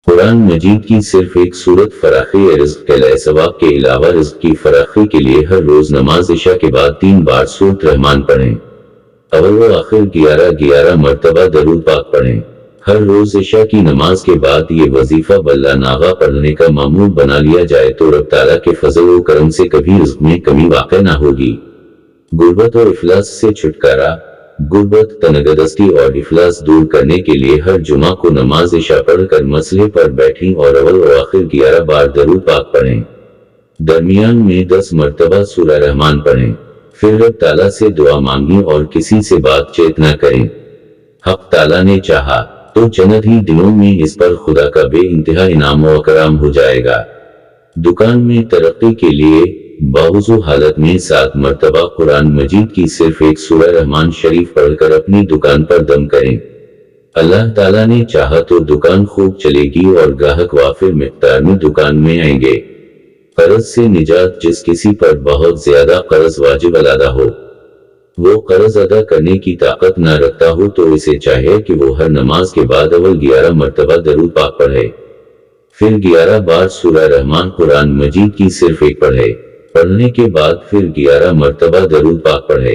قرآن مجید کی صرف ایک صورت فراخی رزق کے لئے ثواب کے علاوہ رزق کی فراخی کے لیے ہر روز نماز عشاء کے بعد 3 بار سورۃ رحمان پڑھیں۔ اول و آخر 11 مرتبہ درود پاک پڑھیں۔ ہر روز عشاء کی نماز کے بعد یہ وظیفہ باللہ ناغہ پڑھنے کا معمول بنا لیا جائے تو رب تعالیٰ کے فضل و کرم سے کبھی رزق میں کمی واقع نہ ہوگی۔ غربت اور افلاس سے چھٹکارا۔ غربت، تنگدستی اور افلاس دور کرنے کے لیے ہر جمعہ کو نماز عشاء پڑھ کر مسئلے پر بیٹھیں اور اول و آخر 11 بار درود پاک پڑھیں۔ درمیان میں 10 مرتبہ سورہ رحمان پڑھیں۔ پھر رب تعالیٰ سے دعا مانگیں اور کسی سے بات چیت نہ کریں۔ حق تعالیٰ نے چاہا تو چند ہی دنوں میں اس پر خدا کا بے انتہا انعام و اکرام ہو جائے گا۔ دکان میں ترقی کے لیے باوضو حالت میں 7 مرتبہ قرآن مجید کی صرف ایک سورہ رحمان شریف پڑھ کر اپنی دکان پر دم کریں۔ اللہ تعالیٰ نے چاہا تو دکان خوب چلے گی اور گاہک وافر مقدار میں دکان میں آئیں گے۔ قرض سے نجات۔ جس کسی پر بہت زیادہ قرض واجب الادا ہو، وہ قرض ادا کرنے کی طاقت نہ رکھتا ہو تو اسے چاہیے کہ وہ ہر نماز کے بعد اول 11 مرتبہ درود پاک پڑھے، پھر 11 بار سورہ رحمان قرآن مجید کی صرف ایک پڑھے، پڑھنے کے بعد پھر 11 مرتبہ درود پاک پڑھے۔